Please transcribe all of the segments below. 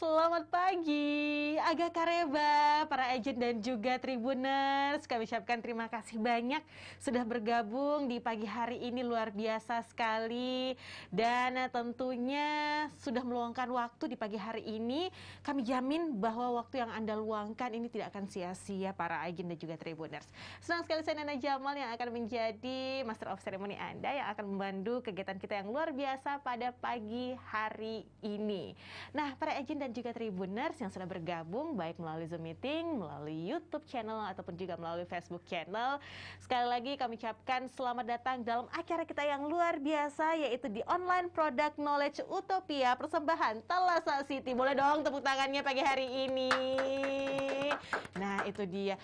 selamat pagi. Aga Kareba, para agent dan juga Tribuners, kami ucapkan terima kasih banyak sudah bergabung di pagi hari ini, luar biasa sekali. Dan tentunya sudah meluangkan waktu di pagi hari ini. Kami jamin bahwa waktu yang Anda luangkan ini tidak akan sia-sia para agent dan juga Tribuners. Senang sekali saya Nana Jamal yang akan menjadi Master of Ceremony Anda yang akan membantu kegiatan kita yang luar biasa pada pagi hari ini. Nah, para agent dan juga Tribuners yang sudah bergabung baik melalui Zoom meeting, melalui YouTube channel ataupun juga melalui Facebook channel, sekali lagi kami ucapkan selamat datang dalam acara kita yang luar biasa, yaitu di Online Product Knowledge Utopia persembahan Thalassa City. Boleh dong tepuk tangannya pagi hari ini. Nah, itu dia.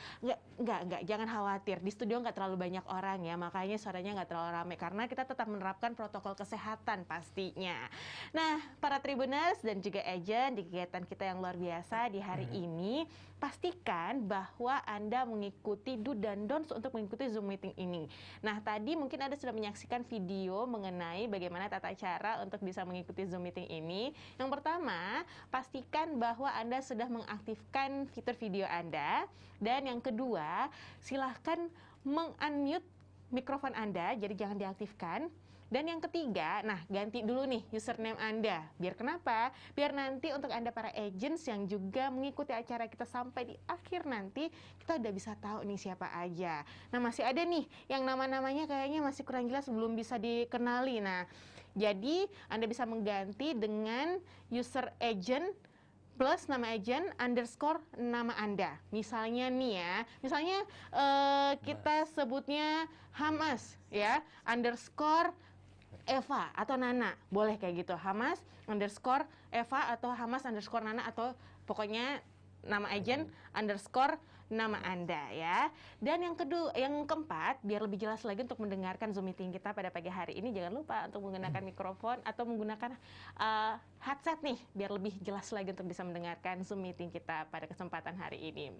Enggak, jangan khawatir. Di studio nggak terlalu banyak orang ya, makanya suaranya nggak terlalu ramai karena kita tetap menerapkan protokol kesehatan pastinya. Nah, para Tribuners dan juga agent di kegiatan kita yang luar biasa di hari ini, pastikan bahwa Anda mengikuti do dan don'ts untuk mengikuti Zoom meeting ini. Nah, tadi mungkin Anda sudah menyaksikan video mengenai bagaimana tata cara untuk bisa mengikuti Zoom meeting ini. Yang pertama, pastikan bahwa Anda sudah mengaktifkan fitur video Anda. Dan yang kedua, silahkan meng-unmute mikrofon Anda, jadi jangan diaktifkan. Dan yang ketiga, nah ganti dulu nih username Anda. Biar kenapa? Biar nanti untuk Anda para agents yang juga mengikuti acara kita sampai di akhir nanti, kita udah bisa tahu nih siapa aja. Nah, masih ada nih yang nama-namanya kayaknya masih kurang jelas, belum bisa dikenali. Nah, jadi Anda bisa mengganti dengan user agent plus nama agent underscore nama Anda. Misalnya nih ya, misalnya kita sebutnya Hamas ya, underscore Eva atau Nana, boleh kayak gitu. Hamas underscore Eva atau Hamas underscore Nana, atau pokoknya nama agent underscore nama Anda ya. Dan yang kedua, yang keempat, biar lebih jelas lagi untuk mendengarkan Zoom meeting kita pada pagi hari ini, jangan lupa untuk menggunakan mikrofon atau menggunakan headset nih, biar lebih jelas lagi untuk bisa mendengarkan Zoom meeting kita pada kesempatan hari ini.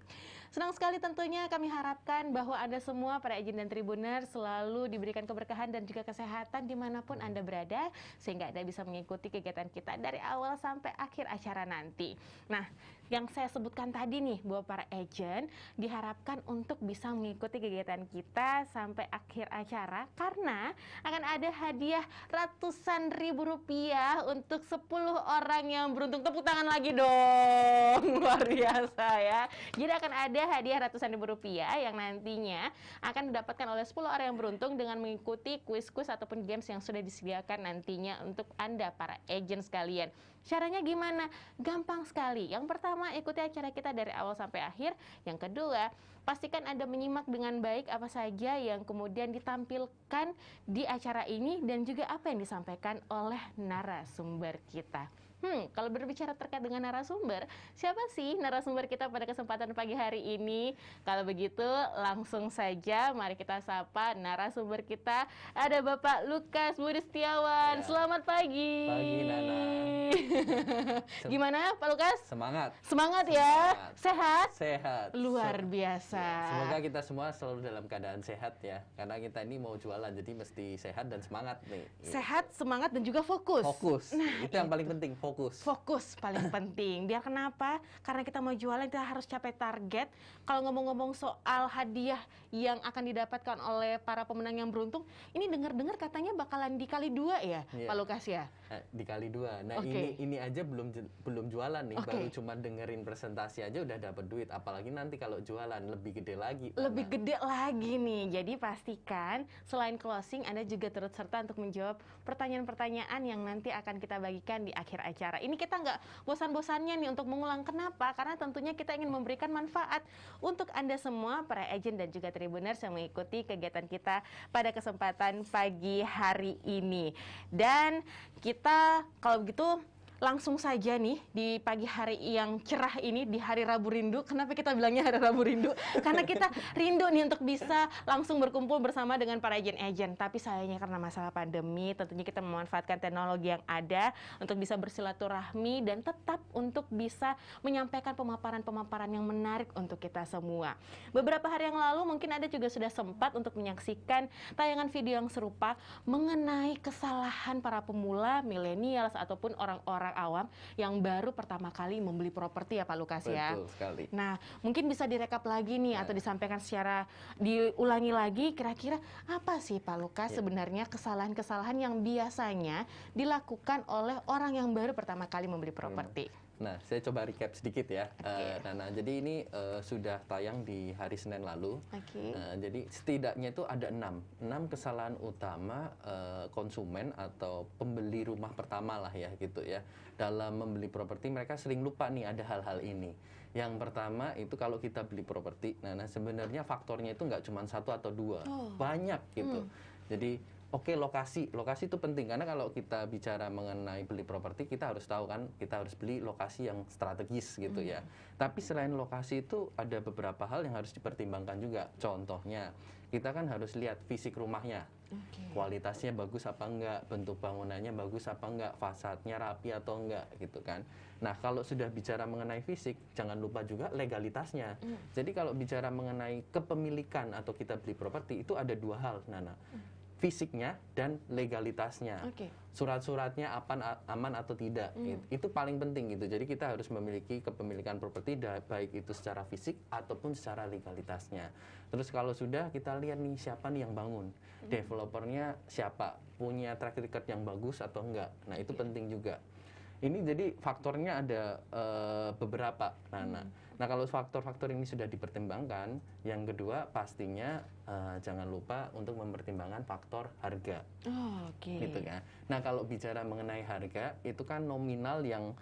Senang sekali tentunya kami harapkan bahwa Anda semua para agent dan Tribuners selalu diberikan keberkahan dan juga kesehatan dimanapun Anda berada, sehingga Anda bisa mengikuti kegiatan kita dari awal sampai akhir acara nanti. Nah, yang saya sebutkan tadi nih, bahwa para agent diharapkan untuk bisa mengikuti kegiatan kita sampai akhir acara, karena akan ada hadiah ratusan ribu rupiah untuk 10 orang yang beruntung. Tepuk tangan lagi dong. Luar biasa ya. Jadi akan ada hadiah ratusan ribu rupiah yang nantinya akan didapatkan oleh 10 orang yang beruntung dengan mengikuti kuis-kuis ataupun games yang sudah disediakan nantinya untuk Anda para agent sekalian. Caranya gimana? Gampang sekali. Yang pertama, ikuti acara kita dari awal sampai akhir. Yang kedua, pastikan Anda menyimak dengan baik apa saja yang kemudian ditampilkan di acara ini dan juga apa yang disampaikan oleh narasumber kita. Kalau berbicara terkait dengan narasumber, siapa sih narasumber kita pada kesempatan pagi hari ini? Kalau begitu, langsung saja mari kita sapa narasumber kita. Ada Bapak Lukas Budi Setiawan. Ya. Selamat pagi. Pagi, Nana. Gimana, Pak Lukas? Semangat. Semangat ya. Sehat? Sehat. Luar biasa. Ya, semoga kita semua selalu dalam keadaan sehat ya. Karena kita ini mau jualan, jadi mesti sehat dan semangat nih. Sehat, semangat, dan juga fokus. Fokus. Nah, itu yang paling penting, fokus. Fokus paling penting. Biar kenapa? Karena kita mau jualan, kita harus capai target. Kalau ngomong-ngomong soal hadiah yang akan didapatkan oleh para pemenang yang beruntung, ini dengar-dengar katanya bakalan dikali 2 ya, Pak Lukas ya? Dikali 2. Nah, ini aja belum jualan nih, baru cuma dengerin presentasi aja udah dapat duit. Apalagi nanti kalau jualan lebih gede lagi. Lebih gede lagi nih. Jadi pastikan selain closing, Anda juga turut serta untuk menjawab pertanyaan-pertanyaan yang nanti akan kita bagikan di akhir acara. Ini kita nggak bosan-bosannya nih untuk mengulang. Kenapa? Karena tentunya kita ingin memberikan manfaat untuk Anda semua, para agent dan juga Tribuners yang mengikuti kegiatan kita pada kesempatan pagi hari ini. Dan kita kalau begitu langsung saja nih di pagi hari yang cerah ini, di hari Rabu Rindu. Kenapa kita bilangnya hari Rabu Rindu? Karena kita rindu nih untuk bisa langsung berkumpul bersama dengan para agent-agent. Tapi sayangnya karena masalah pandemi, tentunya kita memanfaatkan teknologi yang ada untuk bisa bersilaturahmi dan tetap untuk bisa menyampaikan pemaparan-pemaparan yang menarik untuk kita semua. Beberapa hari yang lalu mungkin Anda juga sudah sempat untuk menyaksikan tayangan video yang serupa mengenai kesalahan para pemula, millennials, ataupun orang-orang orang awam yang baru pertama kali membeli properti ya Pak Lukas ya. Betul sekali. Nah, mungkin bisa direkap lagi nih atau disampaikan secara diulangi lagi kira-kira apa sih Pak Lukas sebenarnya kesalahan-kesalahan yang biasanya dilakukan oleh orang yang baru pertama kali membeli properti. Nah, saya coba recap sedikit ya, Nana. Jadi ini sudah tayang di hari Senin lalu. Jadi setidaknya itu ada 6 kesalahan utama konsumen atau pembeli rumah pertama lah ya gitu ya. Dalam membeli properti mereka sering lupa nih ada hal-hal ini. Yang pertama itu kalau kita beli properti, Nana, sebenarnya faktornya itu nggak cuma 1 atau 2, banyak gitu. Jadi oke, lokasi itu penting karena kalau kita bicara mengenai beli properti kita harus tahu kan kita harus beli lokasi yang strategis gitu ya. Tapi selain lokasi itu ada beberapa hal yang harus dipertimbangkan juga. Contohnya kita kan harus lihat fisik rumahnya, kualitasnya bagus apa enggak, bentuk bangunannya bagus apa enggak, fasadnya rapi atau enggak gitu kan. Nah kalau sudah bicara mengenai fisik jangan lupa juga legalitasnya. Jadi kalau bicara mengenai kepemilikan atau kita beli properti itu ada 2 hal, Nana. Fisiknya dan legalitasnya, surat-suratnya aman atau tidak, itu paling penting gitu. Jadi kita harus memiliki kepemilikan properti baik itu secara fisik ataupun secara legalitasnya. Terus kalau sudah kita lihat nih siapa nih yang bangun, developernya siapa, punya track record yang bagus atau enggak. Nah itu penting juga. Ini jadi faktornya ada beberapa, Nana. Nah kalau faktor-faktor ini sudah dipertimbangkan, yang kedua pastinya jangan lupa untuk mempertimbangkan faktor harga. Gitu kan. Nah kalau bicara mengenai harga, itu kan nominal yang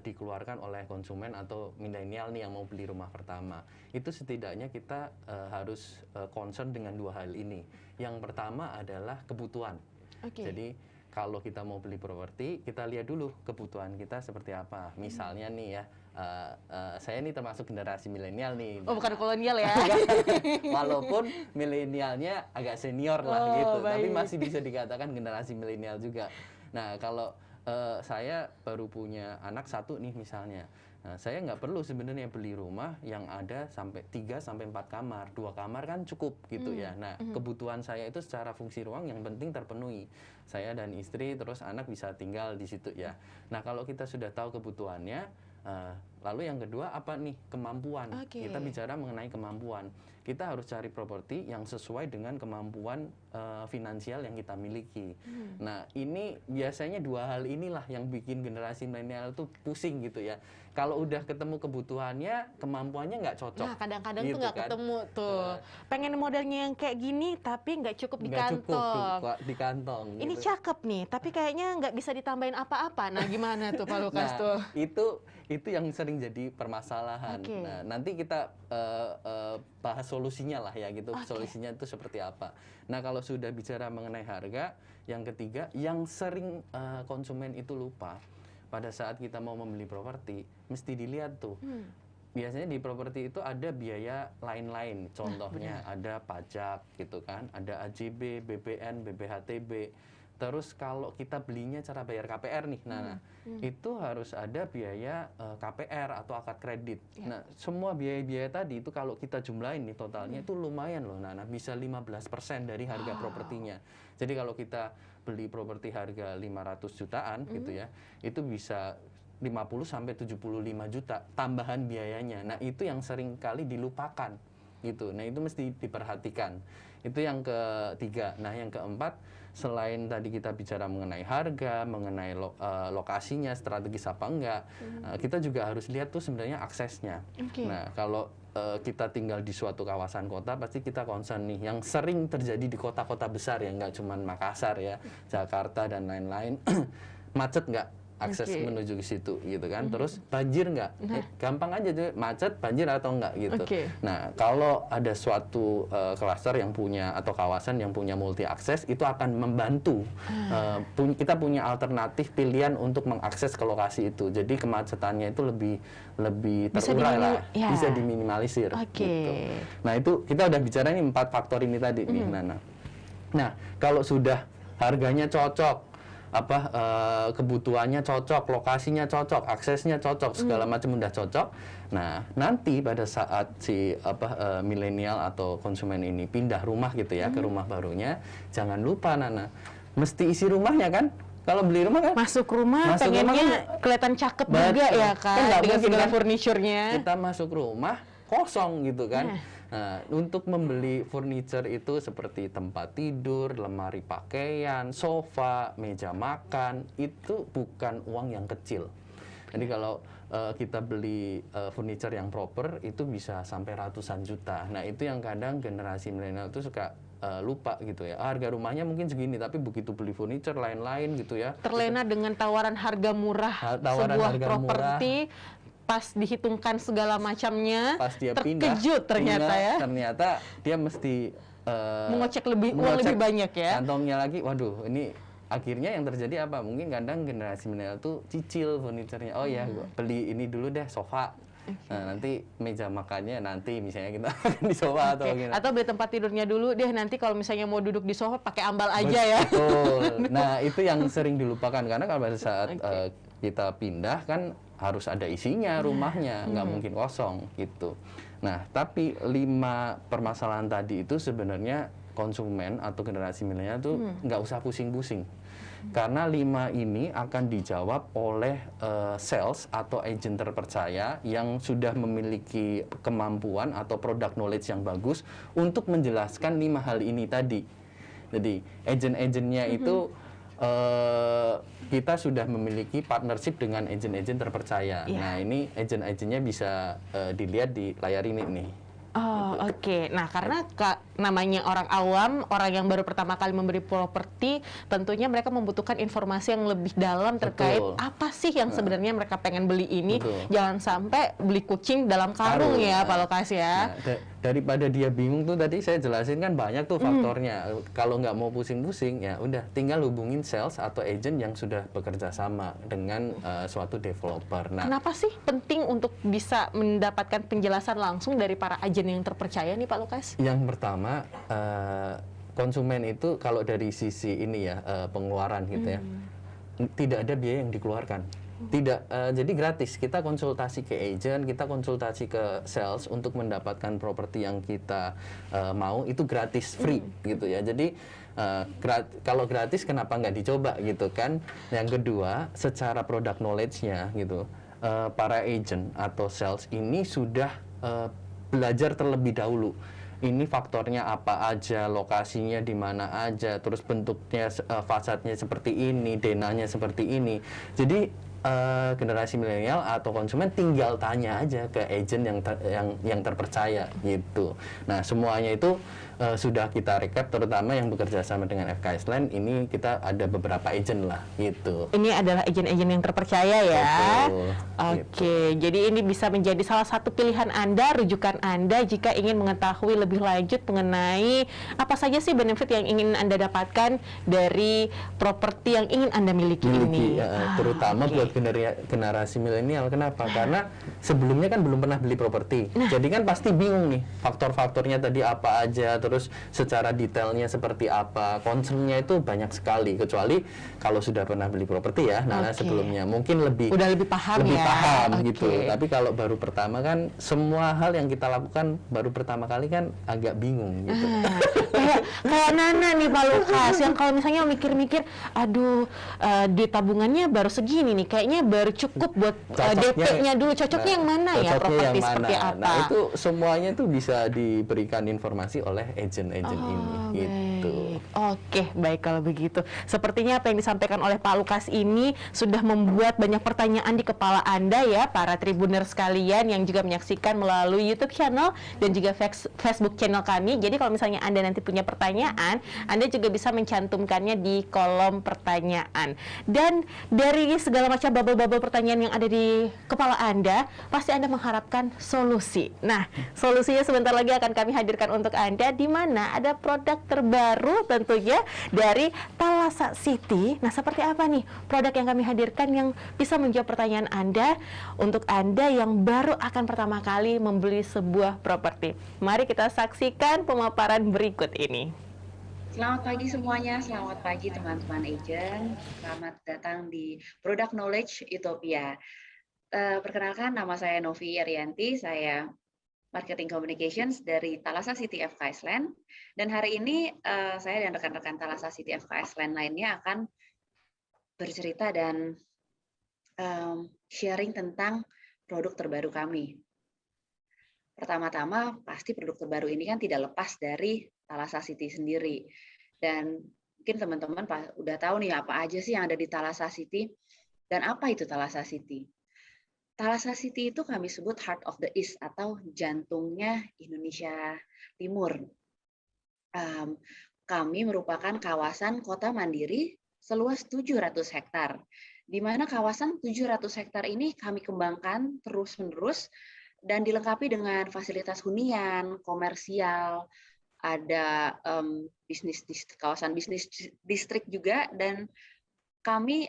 dikeluarkan oleh konsumen atau milenial nih yang mau beli rumah pertama. Itu setidaknya kita harus concern dengan 2 hal ini. Yang pertama adalah kebutuhan. Jadi kalau kita mau beli properti, kita lihat dulu kebutuhan kita seperti apa. Misalnya nih ya, saya ini termasuk generasi milenial nih. Oh, bukan kolonial ya? Walaupun milenialnya agak senior lah gitu, tapi masih bisa dikatakan generasi milenial juga. Nah, kalau saya baru punya anak 1 nih misalnya. Nah, saya nggak perlu sebenarnya beli rumah yang ada sampai 3 sampai 4 kamar. 2 kamar kan cukup gitu ya. Nah, kebutuhan saya itu secara fungsi ruang yang penting terpenuhi. Saya dan istri terus anak bisa tinggal di situ ya. Nah, kalau kita sudah tahu kebutuhannya, lalu yang kedua apa nih? Kemampuan. Kita bicara mengenai kemampuan. Kita harus cari properti yang sesuai dengan kemampuan finansial yang kita miliki. Nah, ini biasanya 2 hal inilah yang bikin generasi milenial itu pusing gitu ya. Kalau udah ketemu kebutuhannya, kemampuannya nggak cocok. Nah, kadang-kadang gitu tuh nggak ketemu tuh. Pengen modelnya yang kayak gini, tapi nggak cukup di kantong. Cukup di kantong. Ini gitu. Cakep nih, tapi kayaknya nggak bisa ditambahin apa-apa. Nah, gimana tuh Pak Lukas tuh? Itu yang sering jadi permasalahan. Nah, nanti kita bahas solusinya lah ya gitu. Solusinya itu seperti apa. Nah, kalau sudah bicara mengenai harga, yang ketiga, yang sering konsumen itu lupa. Pada saat kita mau membeli properti, mesti dilihat tuh. Biasanya di properti itu ada biaya lain-lain. Contohnya ada pajak gitu kan, ada AJB, BPN, BPHTB. Terus kalau kita belinya cara bayar KPR nih, itu harus ada biaya KPR atau akad kredit. Nah, semua biaya-biaya tadi itu kalau kita jumlahin nih totalnya itu lumayan loh, Nana, bisa 15% dari harga propertinya. Jadi kalau kita beli properti harga 500 jutaan gitu ya, itu bisa 50 sampai 75 juta tambahan biayanya. Nah, itu yang sering kali dilupakan gitu. Nah, itu mesti diperhatikan. Itu yang ketiga. Nah, yang keempat, selain tadi kita bicara mengenai harga, mengenai lokasinya, strategis apa enggak, kita juga harus lihat tuh sebenarnya aksesnya. Nah, kalau kita tinggal di suatu kawasan kota, pasti kita concern nih, yang sering terjadi di kota-kota besar ya, nggak cuma Makassar ya, Jakarta dan lain-lain, macet nggak akses menuju ke situ gitu kan. Terus banjir nggak? Gampang aja tuh, macet, banjir atau enggak gitu. Nah, kalau ada suatu klaster yang punya atau kawasan yang punya multi akses, itu akan membantu kita punya alternatif pilihan untuk mengakses ke lokasi itu. Jadi kemacetannya itu lebih terurai lah, bisa diminimalisir gitu. Nah, itu kita udah bicara nih 4 faktor ini tadi nih, Nana. Nah, kalau sudah harganya cocok, kebutuhannya cocok, lokasinya cocok, aksesnya cocok, segala macam udah cocok. Nah, nanti pada saat si milenial atau konsumen ini pindah rumah gitu ya ke rumah barunya, jangan lupa, Nana, mesti isi rumahnya kan. Kalau beli rumah kan masuk rumah pengennya kan kelihatan cakep juga ya kan, dengan segala furniturnya. Kita masuk rumah kosong gitu kan. Nah, untuk membeli furniture itu seperti tempat tidur, lemari pakaian, sofa, meja makan, itu bukan uang yang kecil. Jadi kalau kita beli furniture yang proper itu bisa sampai ratusan juta. Nah, itu yang kadang generasi milenial itu suka lupa gitu ya. Harga rumahnya mungkin segini, tapi begitu beli furniture lain-lain gitu ya. Terlena dengan tawaran harga murah sebuah properti, pas dihitungkan segala macamnya, pas dia terkejut ternyata ya. Ternyata dia mesti mengocek uang lebih banyak ya. Kantongnya lagi, waduh ini akhirnya yang terjadi apa? Mungkin kadang generasi milenial tuh cicil furniturnya. Oh ya, gua beli ini dulu deh sofa. Nah, nanti meja makannya nanti misalnya kita makan di sofa atau gimana. Atau beli tempat tidurnya dulu deh, nanti kalau misalnya mau duduk di sofa pakai ambal aja ya. Betul. Nah, itu yang sering dilupakan karena kalau pada saat kita pindah kan harus ada isinya rumahnya, nggak mungkin kosong gitu. Nah, tapi 5 permasalahan tadi itu sebenarnya konsumen atau generasi milenial tuh nggak usah pusing-pusing. Karena 5 ini akan dijawab oleh sales atau agent terpercaya yang sudah memiliki kemampuan atau product knowledge yang bagus untuk menjelaskan 5 hal ini tadi. Jadi agent-agentnya itu kita sudah memiliki partnership dengan agent-agent terpercaya. Nah, ini agent-agentnya bisa dilihat di layar ini nih. Oh, oke. Nah, karena namanya orang awam, orang yang baru pertama kali membeli properti, tentunya mereka membutuhkan informasi yang lebih dalam terkait apa sih yang sebenarnya mereka pengen beli ini. Jangan sampai beli kucing dalam karung ya, Pak Lukas ya. Nah, daripada dia bingung tuh tadi saya jelasin kan banyak tuh faktornya. Kalau nggak mau pusing-pusing ya udah tinggal hubungin sales atau agent yang sudah bekerja sama dengan suatu developer. Nah, kenapa sih penting untuk bisa mendapatkan penjelasan langsung dari para agen yang terpercaya nih Pak Lukas? Yang pertama konsumen itu kalau dari sisi ini ya pengeluaran gitu ya tidak ada biaya yang dikeluarkan. Tidak, jadi gratis. Kita konsultasi ke agent, kita konsultasi ke sales untuk mendapatkan properti yang kita mau itu gratis, free gitu ya. Jadi kalau gratis kenapa nggak dicoba gitu kan? Yang kedua, secara product knowledge-nya gitu, para agent atau sales ini sudah belajar terlebih dahulu. Ini faktornya apa aja, lokasinya di mana aja, terus bentuknya, fasadnya seperti ini, denahnya seperti ini. Jadi generasi milenial atau konsumen tinggal tanya aja ke agent yang terpercaya gitu. Nah, semuanya itu sudah kita recap, terutama yang bekerja sama dengan FKS Land. Ini kita ada beberapa agent lah gitu. Ini adalah agent-agent yang terpercaya ya. Betul, Oke, jadi ini bisa menjadi salah satu pilihan Anda, rujukan Anda jika ingin mengetahui lebih lanjut mengenai apa saja sih benefit yang ingin Anda dapatkan dari properti yang ingin Anda miliki ini. Terutama buat generasi milenial. Kenapa? Karena sebelumnya kan belum pernah beli properti. Jadi kan pasti bingung nih, faktor-faktornya tadi apa aja, terus secara detailnya seperti apa. Concernnya itu banyak sekali, kecuali kalau sudah pernah beli properti ya. Nah, sebelumnya mungkin udah lebih paham gitu. Tapi kalau baru pertama kan semua hal yang kita lakukan baru pertama kali kan agak bingung gitu. Kayak Nana nih Pak Lukas yang kalau misalnya mikir-mikir, aduh di tabungannya baru segini nih, kayaknya baru cukup buat DP-nya dulu. Cocoknya yang mana ya, properti seperti apa? Nah, itu semuanya tuh bisa diberikan informasi oleh agent-agent ini gitu. Oke, baik kalau begitu. Sepertinya apa yang disampaikan oleh Pak Lukas ini sudah membuat banyak pertanyaan di kepala Anda ya, para Tribuner sekalian yang juga menyaksikan melalui YouTube channel dan juga Facebook channel kami. Jadi kalau misalnya Anda nanti punya pertanyaan, Anda juga bisa mencantumkannya di kolom pertanyaan. Dan dari segala macam bubble-bubble pertanyaan yang ada di kepala Anda, pasti Anda mengharapkan solusi. Nah, solusinya sebentar lagi akan kami hadirkan untuk Anda, di mana ada produk terbaru tentunya dari Thalassa City. Nah, seperti apa nih produk yang kami hadirkan yang bisa menjawab pertanyaan Anda untuk Anda yang baru akan pertama kali membeli sebuah properti. Mari kita saksikan pemaparan berikut ini. Selamat pagi semuanya, selamat pagi teman-teman agent. Selamat datang di Product Knowledge Utopia. Perkenalkan, nama saya Novi Arianti, saya Marketing Communications dari Thalassa City FKS Land. Dan hari ini saya dan rekan-rekan Thalassa City FKS Land lainnya akan bercerita dan sharing tentang produk terbaru kami. Pertama-tama pasti produk terbaru ini kan tidak lepas dari Thalassa City sendiri. Dan mungkin teman-teman udah tahu nih apa aja sih yang ada di Thalassa City dan apa itu Thalassa City. Thalassa City itu kami sebut Heart of the East atau jantungnya Indonesia Timur. Kami merupakan kawasan kota mandiri seluas 700 hektar. Di mana kawasan 700 hektar ini kami kembangkan terus-menerus dan dilengkapi dengan fasilitas hunian, komersial, ada kawasan bisnis distrik juga, dan kami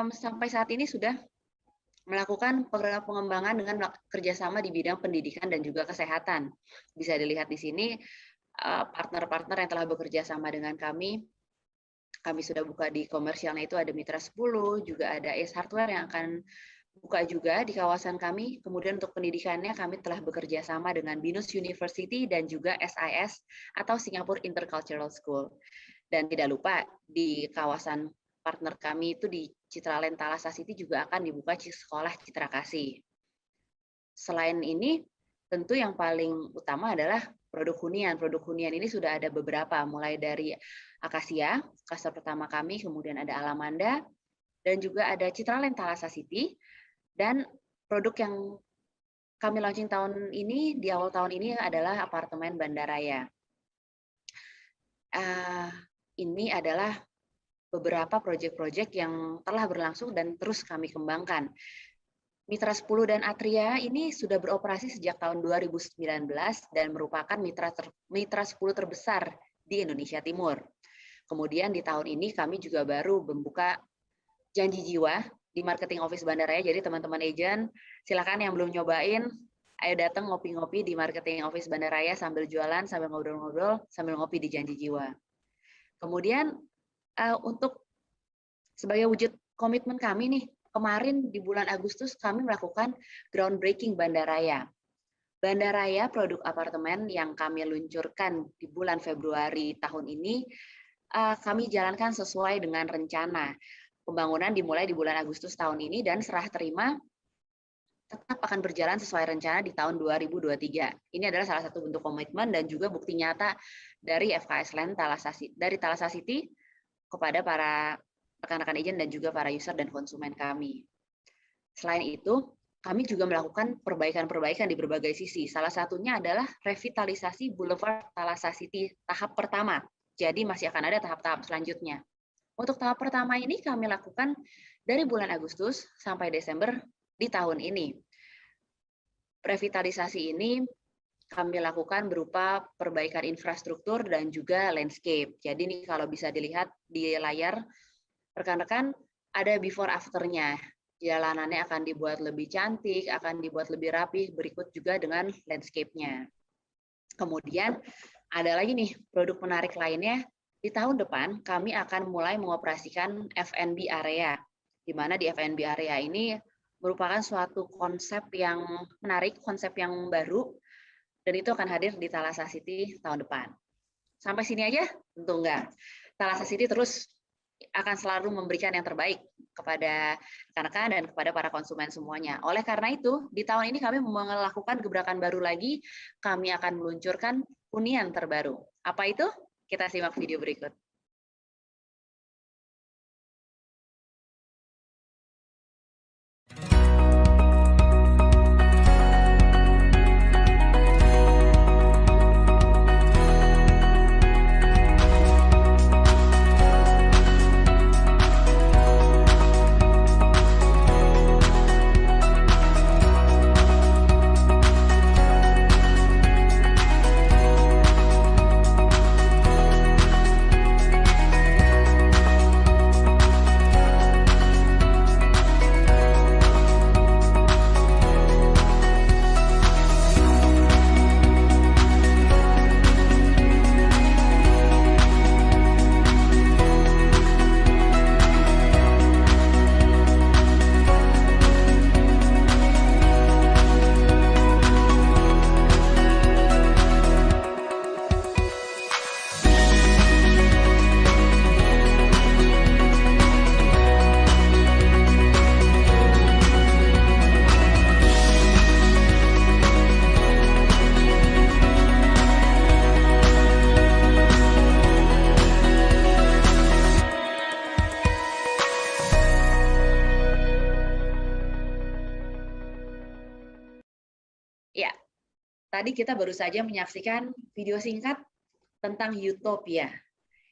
sampai saat ini sudah melakukan pengembangan dengan kerjasama di bidang pendidikan dan juga kesehatan. Bisa dilihat di sini partner-partner yang telah bekerja sama dengan kami. Kami sudah buka di komersialnya itu ada Mitra 10, juga ada Ace Hardware yang akan buka juga di kawasan kami. Kemudian untuk pendidikannya kami telah bekerja sama dengan Binus University dan juga SIS atau Singapore Intercultural School. Dan tidak lupa di kawasan partner kami itu di Citraland Thalassa City juga akan dibuka sekolah Citra Kasih. Selain ini, tentu yang paling utama adalah produk hunian. Produk hunian ini sudah ada beberapa, mulai dari Akasia, cluster pertama kami, kemudian ada Alamanda, dan juga ada Citraland Thalassa City. Dan produk yang kami launching tahun ini, di awal tahun ini adalah apartemen Bandaraya. Ini adalah beberapa proyek-proyek yang telah berlangsung dan terus kami kembangkan. Mitra 10 dan Atria ini sudah beroperasi sejak tahun 2019 dan merupakan mitra 10 terbesar di Indonesia Timur. Kemudian di tahun ini kami juga baru membuka Janji Jiwa di Marketing Office Bandaraya. Jadi teman-teman agent, silakan yang belum nyobain, ayo datang ngopi-ngopi di Marketing Office Bandaraya sambil jualan, sambil ngobrol-ngobrol, sambil ngopi di Janji Jiwa. Kemudian untuk sebagai wujud komitmen kami nih, kemarin di bulan Agustus kami melakukan groundbreaking Bandaraya. Bandaraya produk apartemen yang kami luncurkan di bulan Februari tahun ini, kami jalankan sesuai dengan rencana. Pembangunan dimulai di bulan Agustus tahun ini dan serah terima tetap akan berjalan sesuai rencana di tahun 2023. Ini adalah salah satu bentuk komitmen dan juga bukti nyata dari FKS Land dari Thalassa City kepada para rekan-rekan agent dan juga para user dan konsumen kami. Selain itu, kami juga melakukan perbaikan-perbaikan di berbagai sisi. Salah satunya adalah revitalisasi Boulevard Thalassa City tahap pertama. Jadi masih akan ada tahap-tahap selanjutnya. Untuk tahap pertama ini kami lakukan dari bulan Agustus sampai Desember di tahun ini. Revitalisasi ini kami lakukan berupa perbaikan infrastruktur dan juga landscape. Jadi ini kalau bisa dilihat di layar, rekan-rekan ada before after-nya. Jalanannya akan dibuat lebih cantik, akan dibuat lebih rapi, berikut juga dengan landscape-nya. Kemudian ada lagi nih produk menarik lainnya. Di tahun depan, kami akan mulai mengoperasikan F&B area, di mana di F&B area ini merupakan suatu konsep yang menarik, konsep yang baru, dan itu akan hadir di Thalassa City tahun depan. Sampai sini aja? Tentu enggak. Thalassa City terus akan selalu memberikan yang terbaik kepada rekan-rekan dan kepada para konsumen semuanya. Oleh karena itu, di tahun ini kami melakukan gebrakan baru lagi, kami akan meluncurkan hunian terbaru. Apa itu? Kita simak video berikut. tadi kita baru saja menyaksikan video singkat tentang Utopia.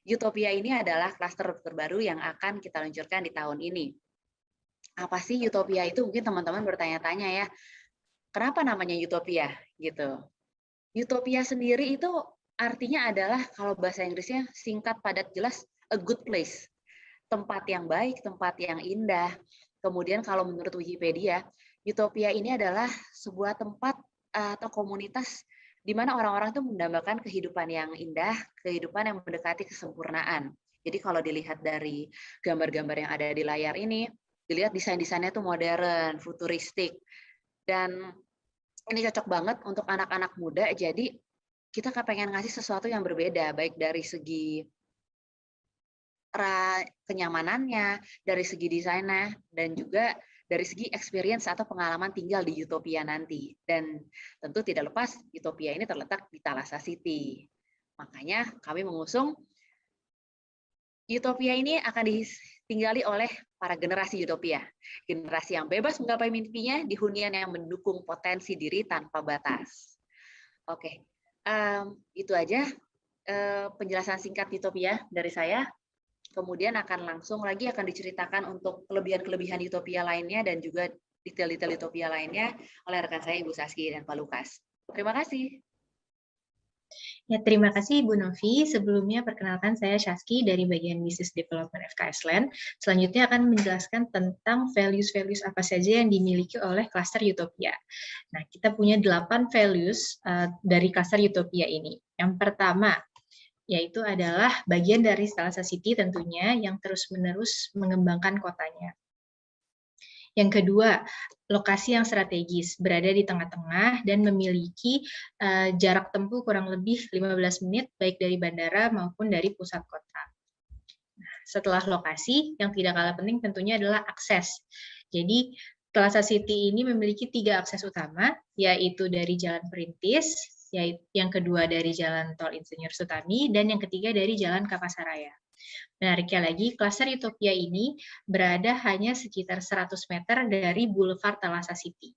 Utopia ini adalah klaster terbaru yang akan kita luncurkan di tahun ini. Apa sih Utopia itu? Mungkin teman-teman bertanya-tanya ya, kenapa namanya Utopia gitu? Utopia sendiri itu artinya adalah, kalau bahasa Inggrisnya singkat, padat, jelas, a good place. Tempat yang baik, tempat yang indah. Kemudian kalau menurut Wikipedia, Utopia ini adalah sebuah tempat atau komunitas di mana orang-orang itu mendambakan kehidupan yang indah, kehidupan yang mendekati kesempurnaan. Jadi kalau dilihat dari gambar-gambar yang ada di layar ini, dilihat desain-desainnya itu modern, futuristik, dan ini cocok banget untuk anak-anak muda. Jadi kita kepengen ngasih sesuatu yang berbeda, baik dari segi kenyamanannya, dari segi desainnya, dan juga dari segi experience atau pengalaman tinggal di Utopia nanti. Dan tentu tidak lepas, Utopia ini terletak di Thalassa City. Makanya kami mengusung Utopia ini akan ditinggali oleh para generasi Utopia. Generasi yang bebas menggapai mimpinya di hunian yang mendukung potensi diri tanpa batas. Oke, itu aja penjelasan singkat Utopia dari saya. Kemudian akan diceritakan untuk kelebihan-kelebihan Utopia lainnya dan juga detail-detail Utopia lainnya oleh rekan saya Ibu Saski dan Pak Lukas. Terima kasih. Ya, terima kasih Ibu Novi. Sebelumnya perkenalkan saya Saski dari bagian Business Development FKS Land. Selanjutnya akan menjelaskan tentang values-values apa saja yang dimiliki oleh Cluster Utopia. Nah, kita punya 8 values dari Cluster Utopia ini. Yang pertama, yaitu adalah bagian dari Thalassa City tentunya yang terus-menerus mengembangkan kotanya. Yang kedua, lokasi yang strategis, berada di tengah-tengah dan memiliki jarak tempuh kurang lebih 15 menit, baik dari bandara maupun dari pusat kota. Nah, setelah lokasi, yang tidak kalah penting tentunya adalah akses. Jadi, Thalassa City ini memiliki 3 akses utama, yaitu dari Jalan Perintis, yang kedua dari Jalan Tol Insinyur Sutami, dan yang ketiga dari Jalan Kapasaraya. Menariknya lagi, Cluster Utopia ini berada hanya sekitar 100 meter dari Boulevard Thalassa City.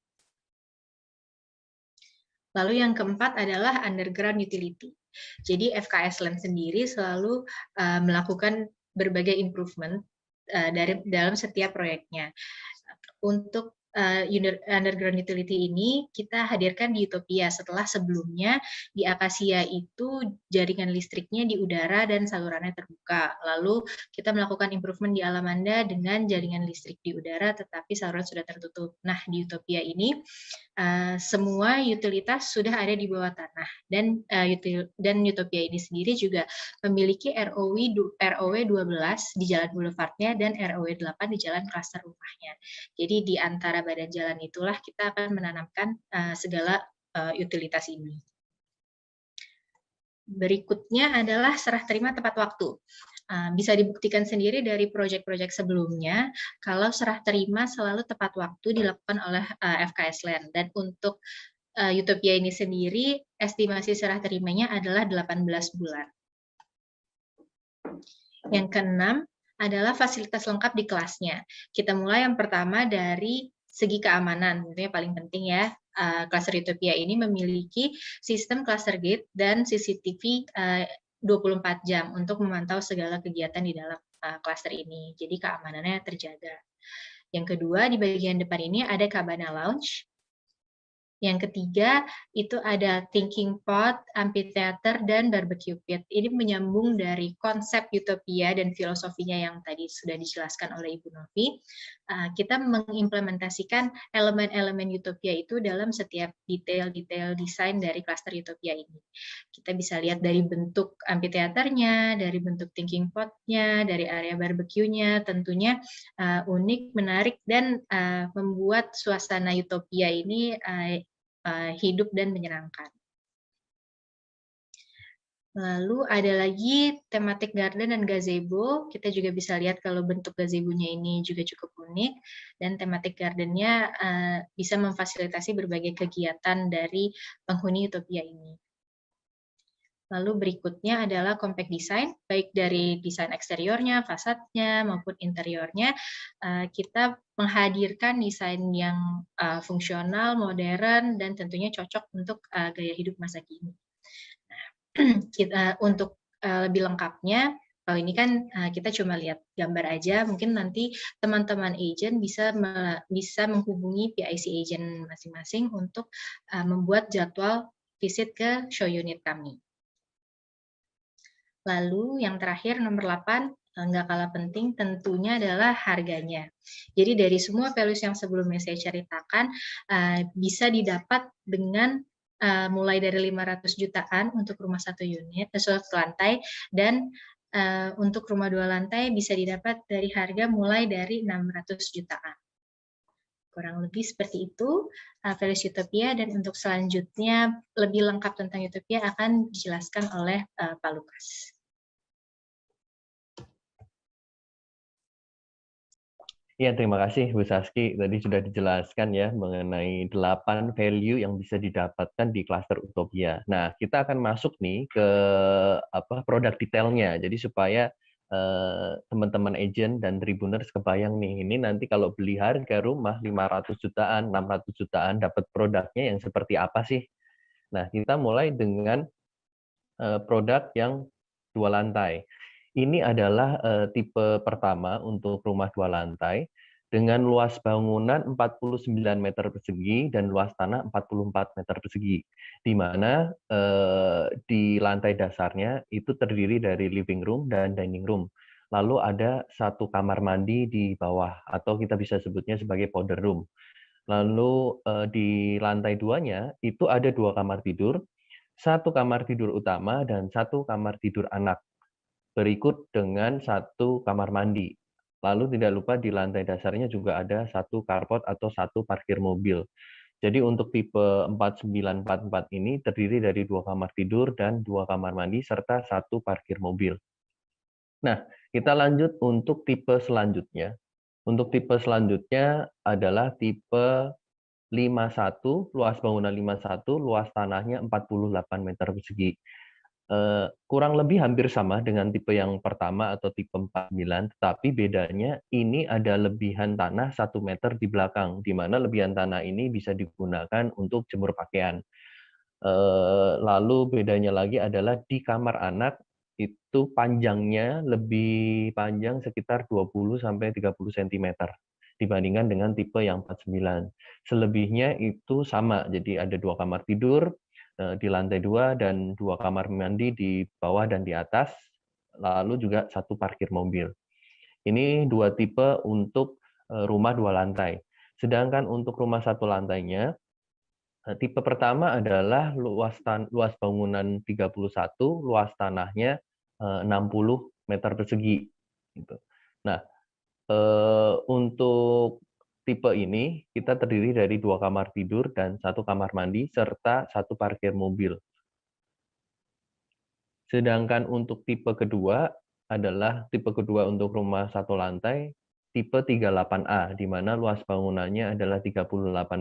Lalu yang keempat adalah underground utility. Jadi FKS Land sendiri selalu melakukan berbagai improvement dalam setiap proyeknya. Untuk underground utility ini kita hadirkan di Utopia setelah sebelumnya di Akasia itu jaringan listriknya di udara dan salurannya terbuka. Lalu kita melakukan improvement di Alamanda dengan jaringan listrik di udara tetapi saluran sudah tertutup. Nah, di Utopia ini semua utilitas sudah ada di bawah tanah dan Utopia ini sendiri juga memiliki ROW 12 di Jalan Boulevardnya dan ROW 8 di Jalan Klaster rumahnya. Jadi di antara badan jalan itulah kita akan menanamkan segala utilitas ini. Berikutnya adalah serah terima tepat waktu. Bisa dibuktikan sendiri dari proyek-proyek sebelumnya, kalau serah terima selalu tepat waktu dilakukan oleh FKS Land. Dan untuk Utopia ini sendiri, estimasi serah terimanya adalah 18 bulan. Yang keenam adalah fasilitas lengkap di kelasnya. Kita mulai yang pertama dari segi keamanan, tentunya paling penting ya. Cluster Utopia ini memiliki sistem cluster gate dan CCTV 24 jam untuk memantau segala kegiatan di dalam cluster ini. Jadi keamanannya terjaga. Yang kedua, di bagian depan ini ada Cabana Lounge. Yang ketiga, itu ada Thinking Pot, Amphitheater, dan Barbecue Pit. Ini menyambung dari konsep Utopia dan filosofinya yang tadi sudah dijelaskan oleh Ibu Novi. Kita mengimplementasikan elemen-elemen Utopia itu dalam setiap detail-detail desain dari cluster Utopia ini. Kita bisa lihat dari bentuk amphitheaternya, dari bentuk Thinking Pot-nya, dari area barbecue-nya, tentunya unik, menarik, dan membuat suasana Utopia ini hidup dan menyenangkan. Lalu ada lagi thematic garden dan gazebo. Kita juga bisa lihat kalau bentuk gazebo-nya ini juga cukup unik. Dan thematic garden-nya bisa memfasilitasi berbagai kegiatan dari penghuni Utopia ini. Lalu berikutnya adalah compact design, baik dari desain eksteriornya, fasadnya, maupun interiornya. Kita menghadirkan desain yang fungsional, modern, dan tentunya cocok untuk gaya hidup masa kini. Kita untuk lebih lengkapnya, kalau ini kan kita cuma lihat gambar aja, mungkin nanti teman-teman agent bisa menghubungi PIC agent masing-masing untuk membuat jadwal visit ke show unit kami. Lalu yang terakhir nomor 8, nggak kalah penting tentunya adalah harganya. Jadi dari semua values yang sebelumnya saya ceritakan bisa didapat dengan mulai dari 500 jutaan untuk rumah 1 unit, satu lantai, dan untuk rumah 2 lantai bisa didapat dari harga mulai dari 600 jutaan. Kurang lebih seperti itu values Utopia, dan untuk selanjutnya lebih lengkap tentang Utopia akan dijelaskan oleh Pak Lukas. Ya, terima kasih Bu Saski. Tadi sudah dijelaskan ya mengenai 8 value yang bisa didapatkan di cluster Utopia. Nah, kita akan masuk nih ke produk detailnya. Jadi supaya teman-teman agent dan tribuners kebayang nih, ini nanti kalau beli harga rumah 500 jutaan, 600 jutaan, dapat produknya yang seperti apa sih? Nah, kita mulai dengan produk yang 2 lantai. Ini adalah tipe pertama untuk rumah 2 lantai dengan luas bangunan 49 meter persegi dan luas tanah 44 meter persegi, di mana di lantai dasarnya itu terdiri dari living room dan dining room. Lalu ada 1 kamar mandi di bawah, atau kita bisa sebutnya sebagai powder room. Lalu di lantai 2-nya itu ada 2 kamar tidur, 1 kamar tidur utama dan 1 kamar tidur anak. Berikut dengan 1 kamar mandi. Lalu tidak lupa di lantai dasarnya juga ada 1 carport atau 1 parkir mobil. Jadi untuk tipe 4944 ini terdiri dari 2 kamar tidur dan 2 kamar mandi serta 1 parkir mobil. Nah, kita lanjut untuk tipe selanjutnya. Untuk tipe selanjutnya adalah tipe 51, luas bangunan 51, luas tanahnya 48 meter persegi. Kurang lebih hampir sama dengan tipe yang pertama atau tipe 49, tetapi bedanya ini ada lebihan tanah 1 meter di belakang, di mana lebihan tanah ini bisa digunakan untuk jemur pakaian. Lalu bedanya lagi adalah di kamar anak, itu panjangnya lebih panjang sekitar 20-30 cm dibandingkan dengan tipe yang 49. Selebihnya itu sama, jadi ada 2 kamar tidur di lantai 2 dan 2 kamar mandi di bawah dan di atas, lalu juga 1 parkir mobil. Ini 2 tipe untuk rumah 2 lantai. Sedangkan untuk rumah 1 lantainya, tipe pertama adalah luas bangunan 31, luas tanahnya 60 meter persegi. Gitu. Nah, untuk tipe ini kita terdiri dari 2 kamar tidur dan 1 kamar mandi serta 1 parkir mobil. Sedangkan untuk tipe kedua adalah tipe kedua untuk rumah 1 lantai tipe 38A, di mana luas bangunannya adalah 38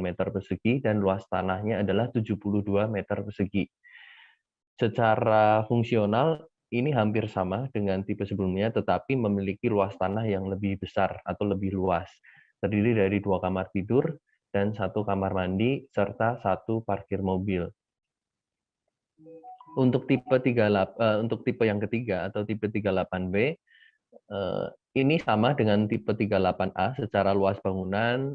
meter persegi dan luas tanahnya adalah 72 meter persegi. Secara fungsional ini hampir sama dengan tipe sebelumnya, tetapi memiliki luas tanah yang lebih besar atau lebih luas. Terdiri dari 2 kamar tidur dan 1 kamar mandi serta 1 parkir mobil. Untuk tipe yang ketiga atau tipe 38B, ini sama dengan tipe 38A secara luas bangunan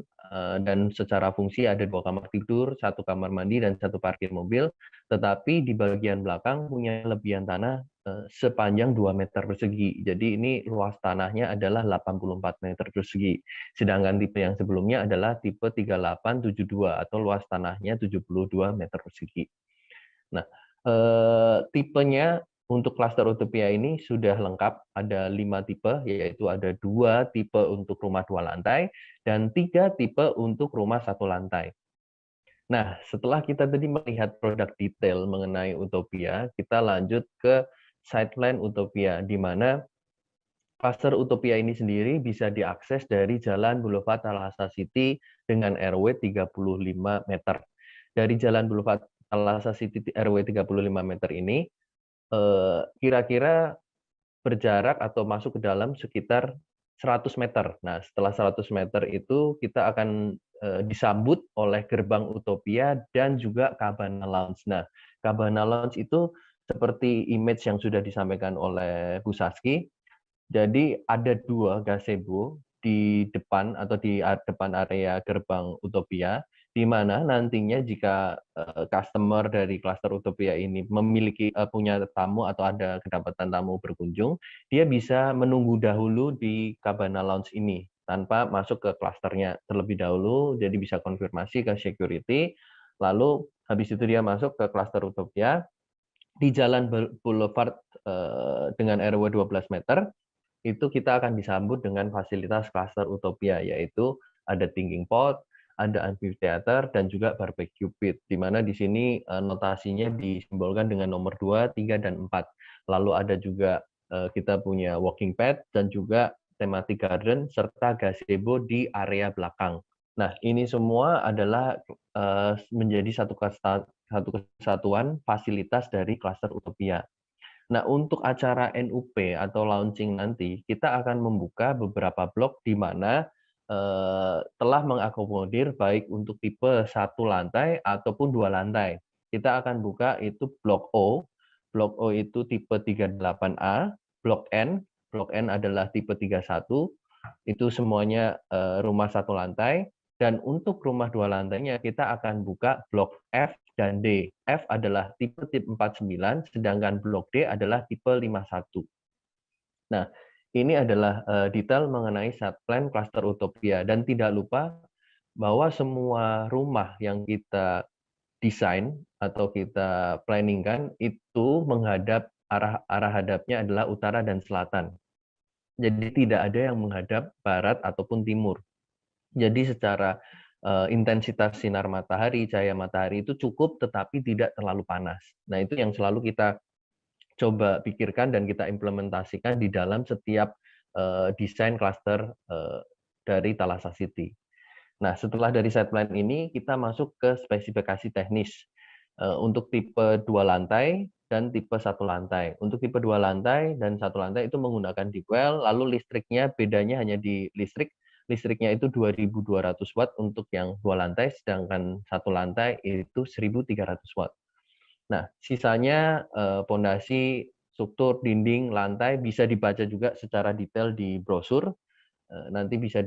dan secara fungsi ada 2 kamar tidur, 1 kamar mandi dan 1 parkir mobil, tetapi di bagian belakang punya lebihan tanah sepanjang 2 meter persegi. Jadi ini luas tanahnya adalah 84 meter persegi. Sedangkan tipe yang sebelumnya adalah tipe 3872 atau luas tanahnya 72 meter persegi. Nah, tipenya untuk cluster Utopia ini sudah lengkap, ada 5 tipe, yaitu ada 2 tipe untuk rumah 2 lantai dan 3 tipe untuk rumah 1 lantai. Nah, setelah kita tadi melihat produk detail mengenai Utopia, kita lanjut ke site plan Utopia, di mana cluster Utopia ini sendiri bisa diakses dari Jalan Boulevard Thalassa City dengan RW 35 meter. Dari Jalan Boulevard Thalassa City RW 35 meter ini, kira-kira berjarak atau masuk ke dalam sekitar 100 meter. Nah, setelah 100 meter itu kita akan disambut oleh gerbang Utopia dan juga Cabana Lounge. Nah, Cabana Lounge itu seperti image yang sudah disampaikan oleh Bu Saski. Jadi ada 2 gazebo di depan atau di depan area gerbang Utopia, di mana nantinya jika customer dari klaster Utopia ini memiliki punya tamu atau ada kedapatan tamu berkunjung, dia bisa menunggu dahulu di Cabana Lounge ini tanpa masuk ke klasternya terlebih dahulu, jadi bisa konfirmasi ke security, lalu habis itu dia masuk ke klaster Utopia di Jalan Boulevard dengan RW 12 meter. Itu kita akan disambut dengan fasilitas klaster Utopia, yaitu ada thinking pot, ada amphitheater, dan juga barbecue pit, di mana di sini notasinya disimbolkan dengan nomor 2, 3, dan 4. Lalu ada juga kita punya walking path, dan juga thematic garden, serta gazebo di area belakang. Nah, ini semua adalah menjadi satu kesatuan fasilitas dari klaster Utopia. Nah, untuk acara NUP atau launching nanti, kita akan membuka beberapa blok di mana telah mengakomodir baik untuk tipe 1 lantai ataupun 2 lantai. Kita akan buka itu blok O. Blok O itu tipe 38A, blok N adalah tipe 31. Itu semuanya rumah 1 lantai. Dan untuk rumah 2 lantainya kita akan buka blok F dan D. F adalah tipe 49, sedangkan blok D adalah tipe 51. Nah, ini adalah detail mengenai site plan Cluster Utopia. Dan tidak lupa bahwa semua rumah yang kita desain atau kita planningkan itu menghadap arah hadapnya adalah utara dan selatan. Jadi tidak ada yang menghadap barat ataupun timur. Jadi secara intensitas sinar matahari, cahaya matahari itu cukup tetapi tidak terlalu panas. Nah, itu yang selalu kita coba pikirkan dan kita implementasikan di dalam setiap desain cluster dari Thalassa City. Nah, setelah dari site plan ini, kita masuk ke spesifikasi teknis. Untuk tipe 2 lantai dan tipe 1 lantai. Untuk tipe 2 lantai dan 1 lantai itu menggunakan deep well, lalu listriknya bedanya hanya di listriknya itu 2.200 watt untuk yang 2 lantai, sedangkan 1 lantai itu 1.300 watt. Nah, sisanya pondasi, struktur, dinding, lantai bisa dibaca juga secara detail di brosur. Nanti bisa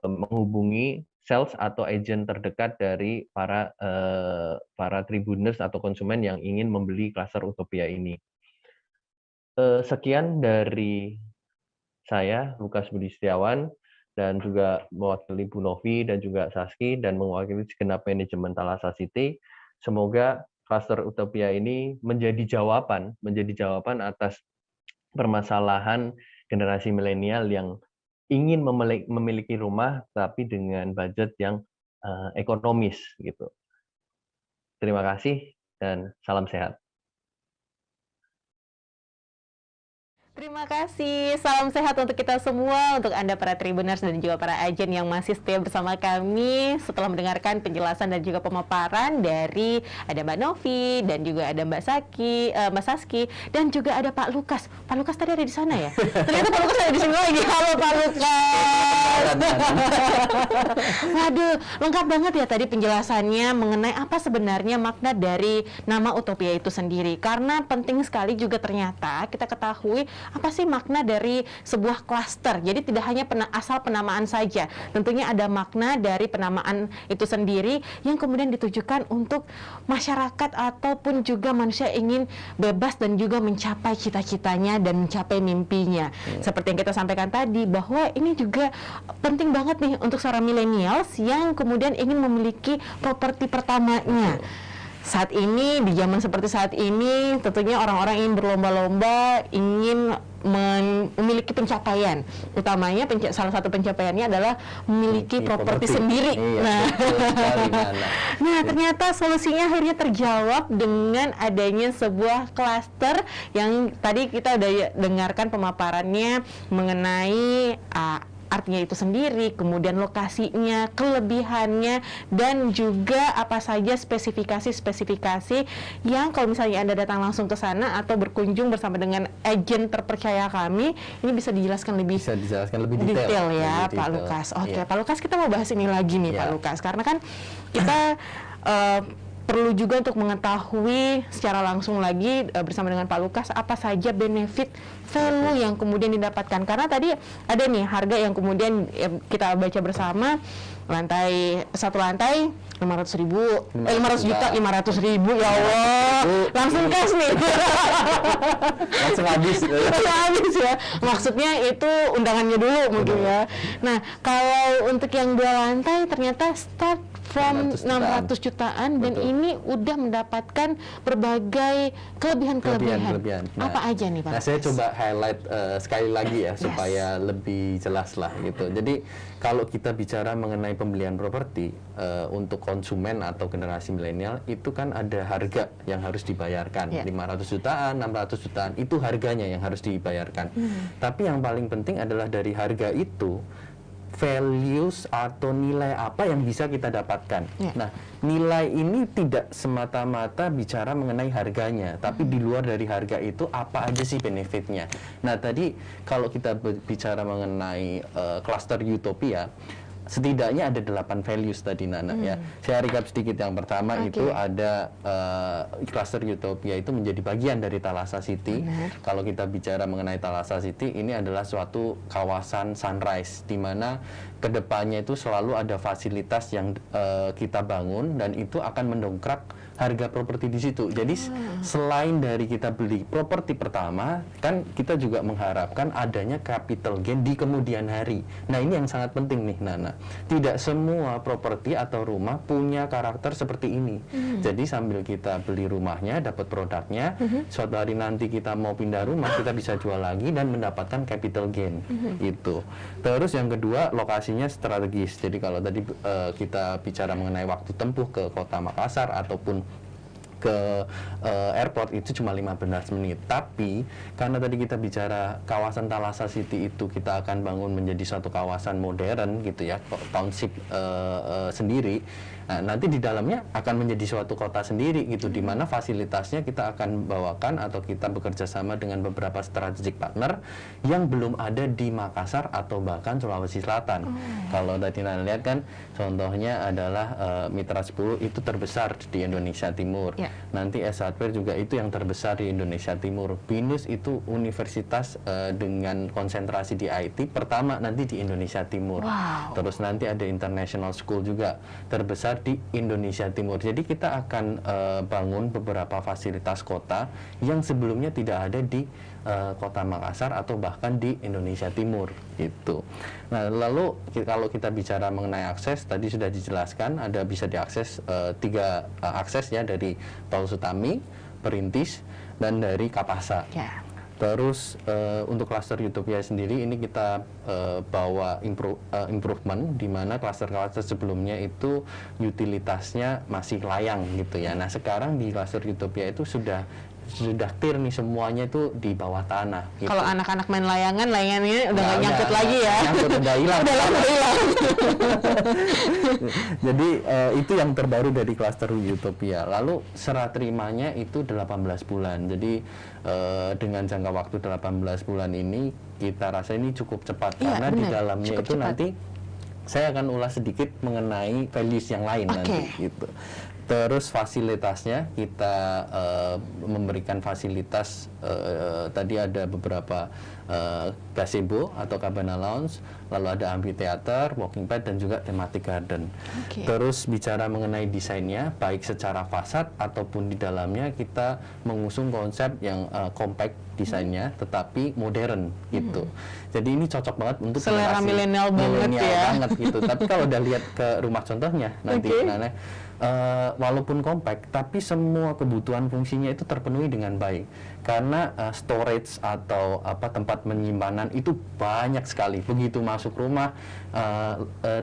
menghubungi sales atau agent terdekat dari para tribuners atau konsumen yang ingin membeli Cluster Utopia ini. Sekian dari saya, Lukas Budi Setiawan, dan juga mewakili Bu Novi dan juga Saski, dan mewakili segenap manajemen Thalassa City. Semoga Cluster Utopia ini menjadi jawaban atas permasalahan generasi milenial yang ingin memiliki rumah tapi dengan budget yang ekonomis gitu. Terima kasih dan salam sehat. Terima kasih, salam sehat untuk kita semua, untuk Anda para Tribuners dan juga para agen yang masih setia bersama kami setelah mendengarkan penjelasan dan juga pemaparan dari ada Mbak Novi dan juga ada Mbak Saski dan juga ada Pak Lukas. Pak Lukas tadi ada di sana ya? Ternyata Pak Lukas ada di sini lagi. Halo Pak Lukas. Waduh, lengkap banget ya tadi penjelasannya mengenai apa sebenarnya makna dari nama Utopia itu sendiri. Karena penting sekali juga ternyata kita ketahui apa sih makna dari sebuah klaster. Jadi tidak hanya asal penamaan saja. Tentunya ada makna dari penamaan itu sendiri yang kemudian ditujukan untuk masyarakat ataupun juga manusia ingin bebas dan juga mencapai cita-citanya dan mencapai mimpinya. Seperti yang kita sampaikan tadi bahwa ini juga penting banget nih untuk seorang millennials yang kemudian ingin memiliki properti pertamanya. Saat ini, di zaman seperti saat ini, tentunya orang-orang ingin berlomba-lomba, ingin memiliki pencapaian. Utamanya salah satu pencapaiannya adalah memiliki properti sendiri. Iya, Nah, ternyata solusinya akhirnya terjawab dengan adanya sebuah klaster yang tadi kita udah dengarkan pemaparannya mengenai artinya itu sendiri, kemudian lokasinya, kelebihannya, dan juga apa saja spesifikasi-spesifikasi yang kalau misalnya Anda datang langsung ke sana atau berkunjung bersama dengan agen terpercaya kami, ini bisa dijelaskan lebih detail ya, Pak Lukas. Oke, Pak Lukas, kita mau bahas ini lagi nih, Pak Lukas, karena kan kita perlu juga untuk mengetahui secara langsung lagi bersama dengan Pak Lukas apa saja benefit value yang kemudian didapatkan, karena tadi ada nih harga yang kemudian kita baca bersama, satu lantai 500 juta, 500 ribu, ya Allah, langsung cash nih. Langsung habis. Habis ya, maksudnya itu undangannya dulu mungkin ya. Nah, kalau untuk yang 2 lantai ternyata start from 600 jutaan dan ini udah mendapatkan berbagai kelebihan. Nah, apa aja nih Pak? Nah, saya coba highlight sekali lagi ya, supaya lebih jelas lah gitu. Jadi kalau kita bicara mengenai pembelian properti untuk konsumen atau generasi milenial, itu kan ada harga yang harus dibayarkan, 500 jutaan, 600 jutaan, itu harganya yang harus dibayarkan. Tapi yang paling penting adalah dari harga itu values atau nilai apa yang bisa kita dapatkan. Nah, nilai ini tidak semata-mata bicara mengenai harganya, tapi di luar dari harga itu apa aja sih benefitnya. Nah, tadi kalau kita bicara mengenai cluster Utopia, setidaknya ada 8 values tadi Nana ya. Saya recap sedikit. Yang pertama itu ada cluster Utopia itu menjadi bagian dari Thalassa City. Kalau kita bicara mengenai Thalassa City, ini adalah suatu kawasan sunrise di mana kedepannya itu selalu ada fasilitas yang kita bangun dan itu akan mendongkrak harga properti di situ. Jadi selain dari kita beli properti pertama, kan kita juga mengharapkan adanya capital gain di kemudian hari. Nah, ini yang sangat penting nih Nana. Tidak semua properti atau rumah punya karakter seperti ini. Jadi sambil kita beli rumahnya, dapat produknya, suatu hari nanti kita mau pindah rumah, kita bisa jual lagi dan mendapatkan capital gain. Itu. Terus yang kedua, lokasinya strategis. Jadi kalau tadi kita bicara mengenai waktu tempuh ke Kota Makassar ataupun ke airport itu cuma 15 menit. Tapi karena tadi kita bicara kawasan Thalassa City itu kita akan bangun menjadi suatu kawasan modern gitu ya, township sendiri. Nah, nanti di dalamnya akan menjadi suatu kota sendiri gitu, di mana fasilitasnya kita akan bawakan atau kita bekerja sama dengan beberapa strategic partner yang belum ada di Makassar atau bahkan Sulawesi Selatan. Kalau tadi Nana lihat kan contohnya adalah Mitra 10 itu terbesar di Indonesia Timur. Nanti S1 juga itu yang terbesar di Indonesia Timur. BINUS itu universitas dengan konsentrasi di IT pertama nanti di Indonesia Timur. Terus nanti ada International School juga terbesar di Indonesia Timur. Jadi kita akan bangun beberapa fasilitas kota yang sebelumnya tidak ada di Kota Makassar atau bahkan di Indonesia Timur gitu. Nah, lalu kalau kita bicara mengenai akses, tadi sudah dijelaskan ada bisa diakses 3 akses ya, dari Tol Sutami, Perintis, dan dari Kapasa. Terus untuk cluster Utopia sendiri ini kita bawa improvement di mana cluster-cluster sebelumnya itu utilitasnya masih layang gitu ya. Nah, sekarang di cluster Utopia itu sudah clear nih, semuanya itu di bawah tanah gitu. Kalau anak-anak main layangannya udah nggak nyangkut lagi ya. Udah hilang. Jadi itu yang terbaru dari cluster Utopia. Lalu serah terimanya itu 18 bulan. Jadi dengan jangka waktu 18 bulan ini kita rasa ini cukup cepat, karena di dalamnya itu nanti saya akan ulas sedikit mengenai values yang lain nanti gitu. Terus fasilitasnya kita memberikan fasilitas tadi ada beberapa gazebo atau cabana lounge, lalu ada amphitheater, walking path, dan juga thematic garden. Terus bicara mengenai desainnya, baik secara fasad ataupun di dalamnya kita mengusung konsep yang compact desainnya, tetapi modern gitu. Jadi ini cocok banget untuk selera milenial banget ya. Gitu. Tapi kalau udah lihat ke rumah contohnya nanti, walaupun compact, tapi semua kebutuhan fungsinya itu terpenuhi dengan baik. Karena storage atau tempat penyimpanan itu banyak sekali. Begitu masuk rumah,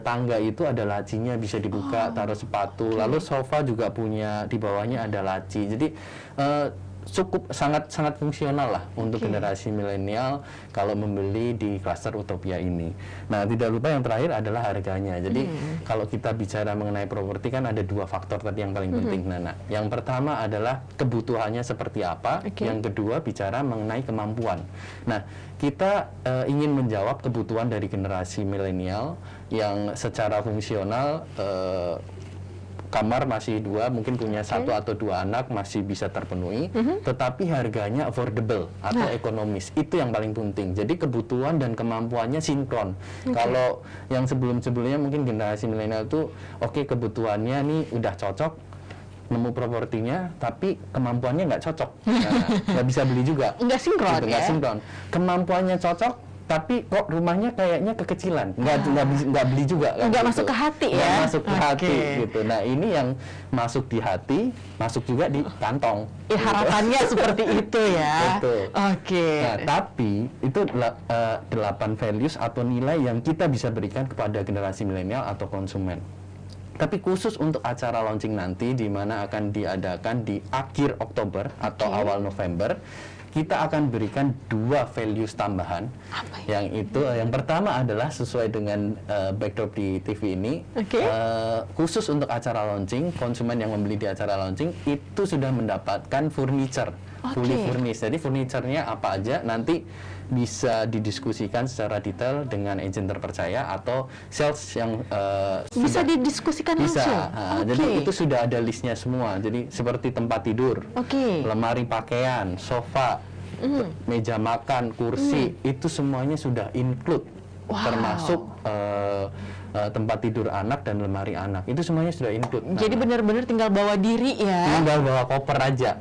tangga itu ada lacinya, bisa dibuka, taruh sepatu. Lalu sofa juga punya, di bawahnya ada laci. Jadi cukup sangat fungsional lah untuk generasi milenial kalau membeli di klaster Utopia ini. Nah, tidak lupa yang terakhir adalah harganya. Jadi kalau kita bicara mengenai properti kan ada dua faktor tadi yang paling penting, Nana. Yang pertama adalah kebutuhannya seperti apa, yang kedua bicara mengenai kemampuan. Nah, kita ingin menjawab kebutuhan dari generasi milenial yang secara fungsional kamar masih 2, mungkin punya 1 atau 2 anak masih bisa terpenuhi, tetapi harganya affordable atau ekonomis. Itu yang paling penting. Jadi kebutuhan dan kemampuannya sinkron. Kalau yang sebelum-sebelumnya mungkin generasi milenial itu kebutuhannya nih udah cocok, nemu propertinya, tapi kemampuannya nggak cocok, nggak bisa beli juga. Nggak sinkron, gitu, nggak sinkron. Kemampuannya cocok, tapi kok rumahnya kayaknya kekecilan, nggak beli juga, nggak masuk ke hati ya, nggak masuk ke hati gitu. Nah, ini yang masuk di hati, masuk juga di kantong. Harapannya seperti itu ya. Betul. Nah, Nah, tapi itu 8 values atau nilai yang kita bisa berikan kepada generasi milenial atau konsumen. Tapi khusus untuk acara launching nanti, di mana akan diadakan di akhir Oktober atau awal November, kita akan berikan 2 values tambahan. Yang pertama adalah sesuai dengan backdrop di TV ini, khusus untuk acara launching, konsumen yang membeli di acara launching itu sudah mendapatkan furniture, fully furnished. Jadi furniture-nya apa aja nanti bisa didiskusikan secara detail dengan agent terpercaya atau sales yang bisa didiskusikan langsung. Jadi itu sudah ada listnya semua. Jadi seperti tempat tidur, lemari pakaian, sofa, meja makan, kursi, itu semuanya sudah include, termasuk tempat tidur anak dan lemari anak. Itu semuanya sudah include. Jadi benar-benar tinggal bawa diri ya. Tinggal bawa koper aja.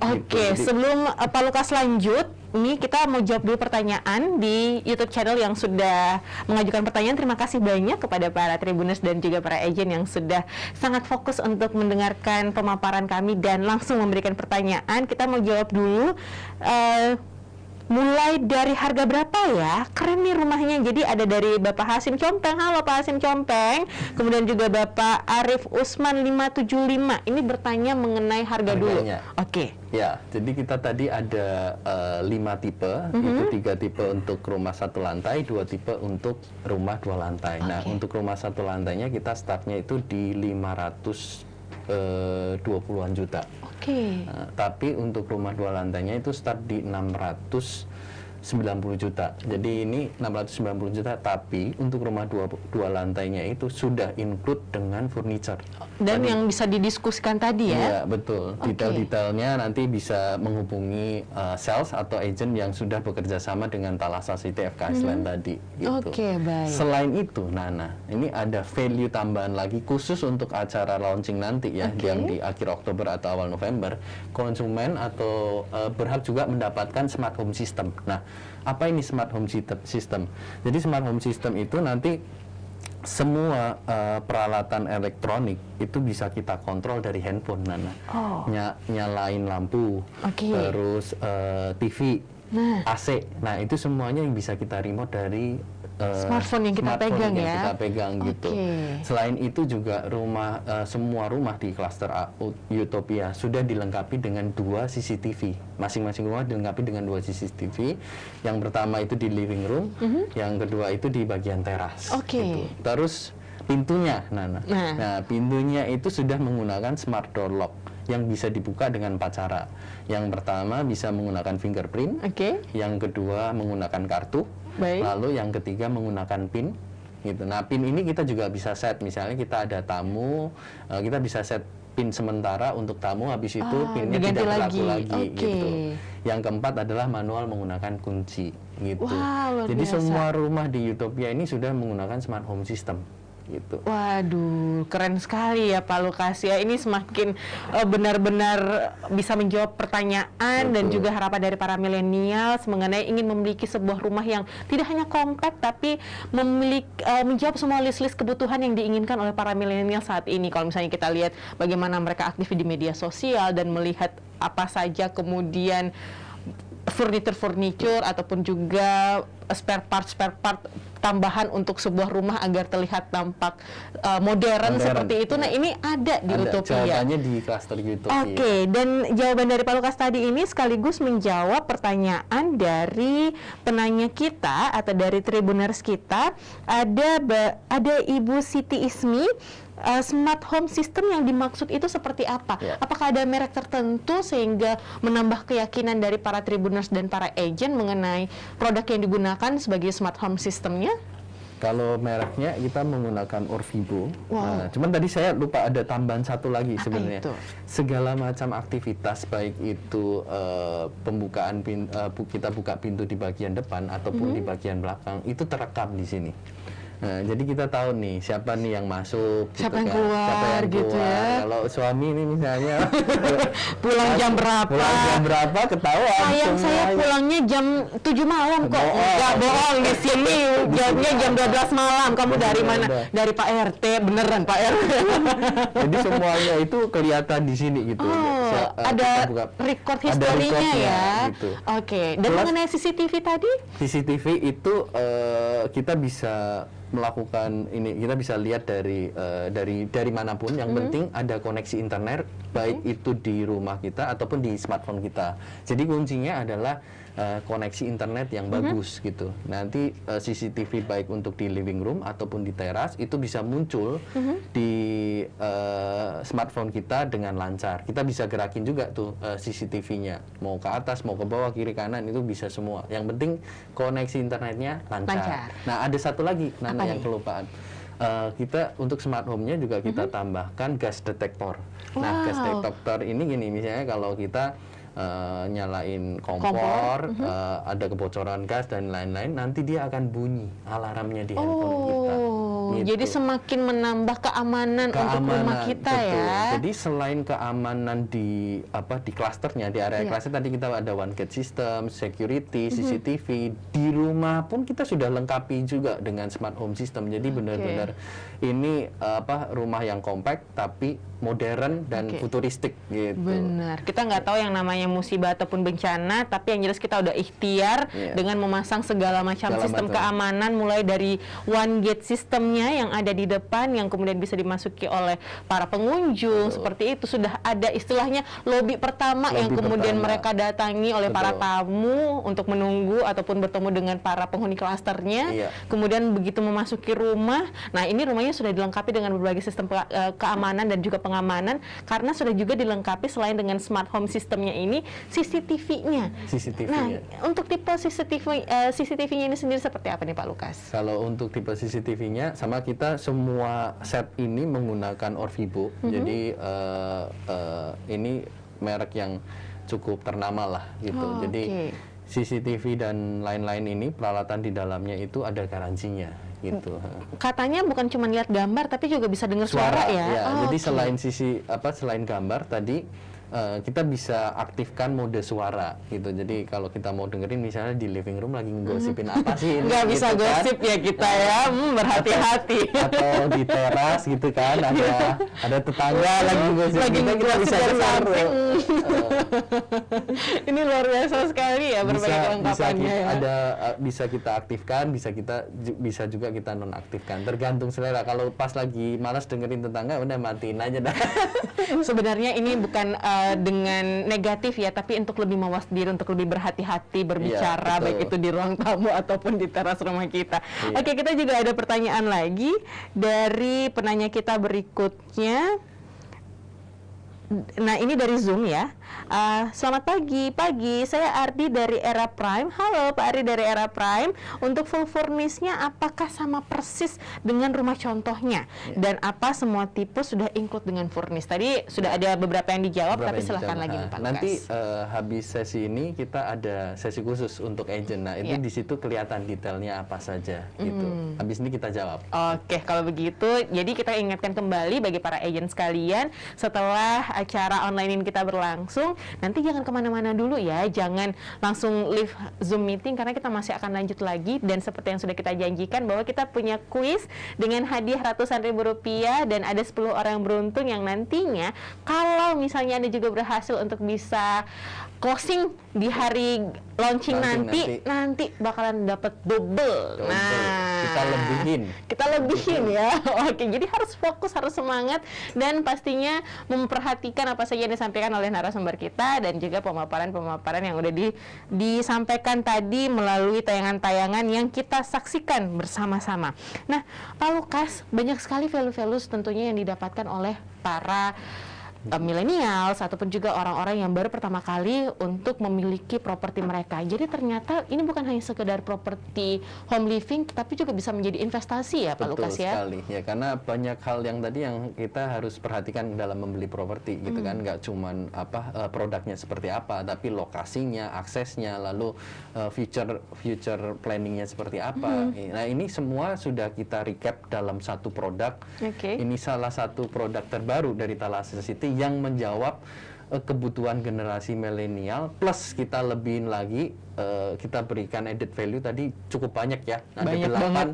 Sebelum Pak Lukas lanjut, ini kita mau jawab dulu pertanyaan di YouTube channel yang sudah mengajukan pertanyaan. Terima kasih banyak kepada para Tribuners dan juga para agent yang sudah sangat fokus untuk mendengarkan pemaparan kami dan langsung memberikan pertanyaan. Kita mau jawab dulu. Mulai dari harga berapa ya? Keren nih rumahnya. Jadi ada dari Bapak Hasim Compeng. Halo Pak Hasim Compeng. Kemudian juga Bapak Arif Usman 575. Ini bertanya mengenai harganya dulu. Ya, jadi kita tadi ada 5 tipe. Itu 3 tipe untuk rumah 1 lantai, 2 tipe untuk rumah 2 lantai. Nah, untuk rumah 1 lantainya kita startnya itu di 520-an juta. Nah, tapi untuk rumah 2 lantainya itu start di 690 juta. Jadi ini 690 juta, tapi untuk rumah 2 lantainya itu sudah include dengan furniture. Dan yang bisa didiskusikan tadi ya? Iya, betul. Detail-detailnya nanti bisa menghubungi sales atau agent yang sudah bekerja sama dengan Thalassa City FKS Land tadi. Gitu. Baik. Selain itu, Nana, ini ada value tambahan lagi khusus untuk acara launching nanti ya, yang di akhir Oktober atau awal November. Konsumen atau berhak juga mendapatkan smart home system. Nah, apa ini smart home system? Jadi smart home system itu nanti semua peralatan elektronik itu bisa kita kontrol dari handphone, Nana. Nyalain lampu, terus TV, AC. Nah, itu semuanya yang bisa kita remote dari smartphone yang kita pegang ya. Gitu. Selain itu juga semua rumah di klaster Utopia sudah dilengkapi dengan 2 CCTV. Masing-masing rumah dilengkapi dengan 2 CCTV. Yang pertama itu di living room, yang kedua itu di bagian teras. Gitu. Terus pintunya, Nana. Nah, pintunya itu sudah menggunakan smart door lock yang bisa dibuka dengan 4 cara. Yang pertama bisa menggunakan fingerprint, yang kedua menggunakan kartu, lalu yang ketiga menggunakan PIN. Gitu. Nah, PIN ini kita juga bisa set. Misalnya kita ada tamu, kita bisa set PIN sementara untuk tamu, habis itu PIN-nya tidak berlaku lagi. Gitu. Yang keempat adalah manual menggunakan kunci. Gitu. Jadi semua rumah di Utopia ini sudah menggunakan smart home system. Gitu. Waduh, keren sekali ya Pak Lukas ya. Ini semakin benar-benar bisa menjawab pertanyaan dan juga harapan dari para milenials mengenai ingin memiliki sebuah rumah yang tidak hanya kompak tapi menjawab semua list-list kebutuhan yang diinginkan oleh para milenial saat ini. Kalau misalnya kita lihat bagaimana mereka aktif di media sosial dan melihat apa saja kemudian furniture ataupun juga spare part tambahan untuk sebuah rumah agar terlihat tampak modern seperti itu. Nah, ini ada di Utopia. Jawabannya di klaster Utopia. Oke, dan jawaban dari Pak Lukas tadi ini sekaligus menjawab pertanyaan dari penanya kita atau dari Tribuners kita. Ada Ibu Siti Ismi. Smart home system yang dimaksud itu seperti apa? Apakah ada merek tertentu sehingga menambah keyakinan dari para Tribuners dan para agent mengenai produk yang digunakan sebagai smart home systemnya? Kalau mereknya kita menggunakan Orvibo. Nah, cuman tadi saya lupa ada tambahan satu lagi sebenarnya. Segala macam aktivitas baik itu pembukaan kita buka pintu di bagian depan ataupun di bagian belakang itu terekam di sini. Nah, jadi kita tahu nih siapa nih yang masuk, siapa yang keluar, gitu ya. Kalau suami ini misalnya pulang jam berapa, ketahuan. Sayang saya pulangnya jam 7 malam kok. Enggak bohong, di sini jamnya jam 12 malam. Kamu dari mana? Dari Pak RT, beneran Pak RT. Jadi semuanya itu kelihatan di sini gitu. Ada record historinya ya. Gitu. Oke. Dan mengenai CCTV tadi? CCTV itu kita bisa melakukan ini, kita bisa lihat dari manapun. Yang penting ada koneksi internet, baik itu di rumah kita ataupun di smartphone kita. Jadi kuncinya adalah koneksi internet yang bagus gitu. Nanti CCTV baik untuk di living room ataupun di teras itu bisa muncul di smartphone kita dengan lancar. Kita bisa gerakin juga tuh CCTV-nya, mau ke atas, mau ke bawah, kiri kanan, itu bisa semua. Yang penting koneksi internetnya lancar. Nah, ada satu lagi Nana yang kelupaan. Kita untuk smart home-nya juga kita tambahkan gas detector. Nah, gas detector ini gini, misalnya kalau kita nyalain kompor, ada kebocoran gas dan lain-lain, nanti dia akan bunyi alarmnya di handphone kita. Gitu. Jadi semakin menambah keamanan untuk rumah kita, betul. Ya. Jadi selain keamanan di klasternya, di area klaster tadi kita ada one gate system, security, CCTV. Di rumah pun kita sudah lengkapi juga dengan smart home system. Jadi benar-benar ini rumah yang compact tapi modern dan futuristik gitu. Benar. Kita nggak tahu yang namanya musibah ataupun bencana, tapi yang jelas kita udah ikhtiar dengan memasang segala macam sistem keamanan, mulai dari one gate sistemnya yang ada di depan yang kemudian bisa dimasuki oleh para pengunjung. Seperti itu sudah ada istilahnya lobby pertama yang kemudian mereka datangi oleh para tamu untuk menunggu ataupun bertemu dengan para penghuni klasternya. Kemudian begitu memasuki rumah, nah ini rumahnya sudah dilengkapi dengan berbagai sistem keamanan dan juga pengamanan, karena sudah juga dilengkapi selain dengan smart home sistemnya ini CCTV-nya. Nah, untuk tipe CCTV-nya ini sendiri seperti apa nih Pak Lukas? Kalau untuk tipe CCTV-nya sama, kita semua set ini menggunakan Orvibo. Jadi ini merek yang cukup ternama lah gitu. Jadi CCTV dan lain-lain ini peralatan di dalamnya itu ada garansinya gitu. Katanya bukan cuma lihat gambar tapi juga bisa dengar suara ya. Jadi selain gambar tadi kita bisa aktifkan mode suara gitu. Jadi kalau kita mau dengerin misalnya di living room lagi ngegosipin apa sih ini, nggak bisa gitu gosip ya kita ya, berhati-hati. Atau di teras gitu kan, ada tetangga lagi ngegosipin, kita bisa dengar. Ini luar biasa sekali ya berbagai kelengkapannya. Bisa kita aktifkan, bisa juga kita nonaktifkan, tergantung selera. Kalau pas lagi malas dengerin tetangga, udah matiin aja dah. Sebenarnya ini bukan dengan negatif ya, tapi untuk lebih mawas diri, untuk lebih berhati-hati berbicara, baik itu di ruang tamu ataupun di teras rumah kita. Oke, kita juga ada pertanyaan lagi dari penanya kita berikutnya. Nah, ini dari Zoom ya. Selamat pagi, saya Ardi dari Era Prime. Halo Pak Ardi dari Era Prime. Untuk full furnish-nya apakah sama persis dengan rumah contohnya? Dan apa semua tipe sudah include dengan furnish? Tadi sudah ada beberapa yang dijawab, tapi silahkan lagi Pak Lukas. Nanti habis sesi ini kita ada sesi khusus untuk agent. Nah, itu di situ kelihatan detailnya apa saja gitu. Habis ini kita jawab. Oke, kalau begitu, jadi kita ingatkan kembali bagi para agent sekalian, setelah acara online ini kita berlangsung, nanti jangan kemana-mana dulu ya, jangan langsung leave Zoom meeting karena kita masih akan lanjut lagi. Dan seperti yang sudah kita janjikan bahwa kita punya kuis dengan hadiah ratusan ribu rupiah dan ada 10 orang beruntung yang nantinya kalau misalnya Anda juga berhasil untuk bisa closing di hari launching nanti bakalan dapat double. Nah, kita lebihin ya. Oke, jadi harus fokus, harus semangat, dan pastinya memperhatikan apa saja yang disampaikan oleh narasumber kita dan juga pemaparan-pemaparan yang udah disampaikan tadi melalui tayangan-tayangan yang kita saksikan bersama-sama. Nah, Pak Lukas, banyak sekali value-values tentunya yang didapatkan oleh para millennials ataupun juga orang-orang yang baru pertama kali untuk memiliki properti mereka. Jadi ternyata ini bukan hanya sekedar properti home living, tapi juga bisa menjadi investasi ya Pak Lukas ya? Betul sekali ya, karena banyak hal yang tadi yang kita harus perhatikan dalam membeli properti gitu kan, nggak cuman produknya seperti apa, tapi lokasinya, aksesnya, lalu future planningnya seperti apa. Nah, ini semua sudah kita recap dalam satu produk. Ini salah satu produk terbaru dari Thalassa City yang menjawab kebutuhan generasi milenial, plus kita lebihin lagi, kita berikan added value tadi cukup banyak ya, ada 8.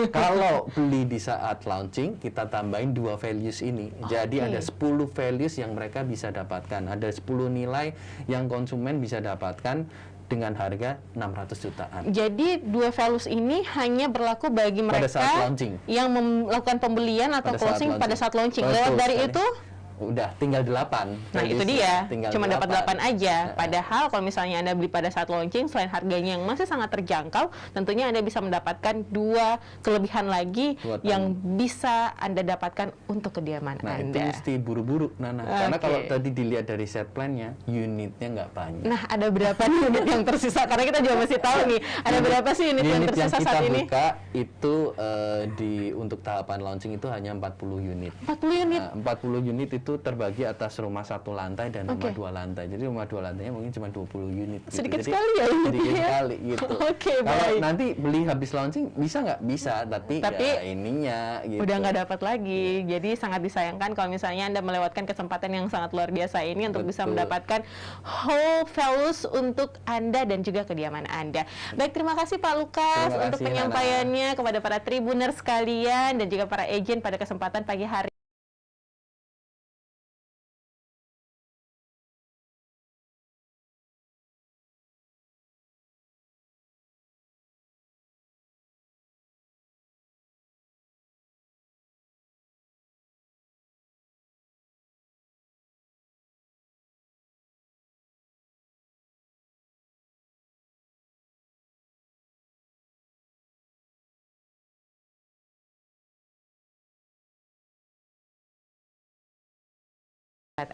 Kalau beli di saat launching, kita tambahin 2 values ini. Jadi ada 10 values yang mereka bisa dapatkan, ada 10 nilai yang konsumen bisa dapatkan dengan harga 600 jutaan. Jadi 2 values ini hanya berlaku bagi mereka yang melakukan pembelian atau closing pada saat launching. Lewat dari itu udah tinggal 8. Nah, itu dia. Cuma dapat 8 aja. Padahal kalau misalnya Anda beli pada saat launching, selain harganya yang masih sangat terjangkau, tentunya Anda bisa mendapatkan 2 kelebihan lagi yang bisa Anda dapatkan untuk kediaman Anda. Nah, itu mesti buru-buru, Nana. Karena kalau tadi dilihat dari set plan-nya, unitnya nggak banyak. Nah, ada berapa unit yang tersisa? Karena kita juga masih tahu nih, ada berapa sih unit yang tersisa saat ini? Unit yang kita buka itu untuk tahapan launching itu hanya 40 unit. 40 unit? 40 unit itu terbagi atas rumah 1 lantai dan rumah 2 lantai. Jadi rumah 2 lantainya mungkin cuma 20 unit. Sedikit gitu. sekali ya unitnya. Sedikit sekali gitu. Kalau baik. nanti beli habis launching bisa nggak? Bisa, tapi ya ininya gitu. Udah nggak dapat lagi. Jadi sangat disayangkan kalau misalnya Anda melewatkan kesempatan yang sangat luar biasa ini untuk bisa mendapatkan whole values untuk Anda dan juga kediaman Anda. Baik, terima kasih Pak Lukas untuk penyampaiannya kepada para Tribuners sekalian dan juga para agent pada kesempatan pagi hari.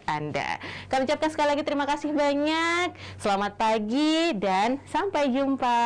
Anda. Kami ucapkan sekali lagi terima kasih banyak. Selamat pagi dan sampai jumpa.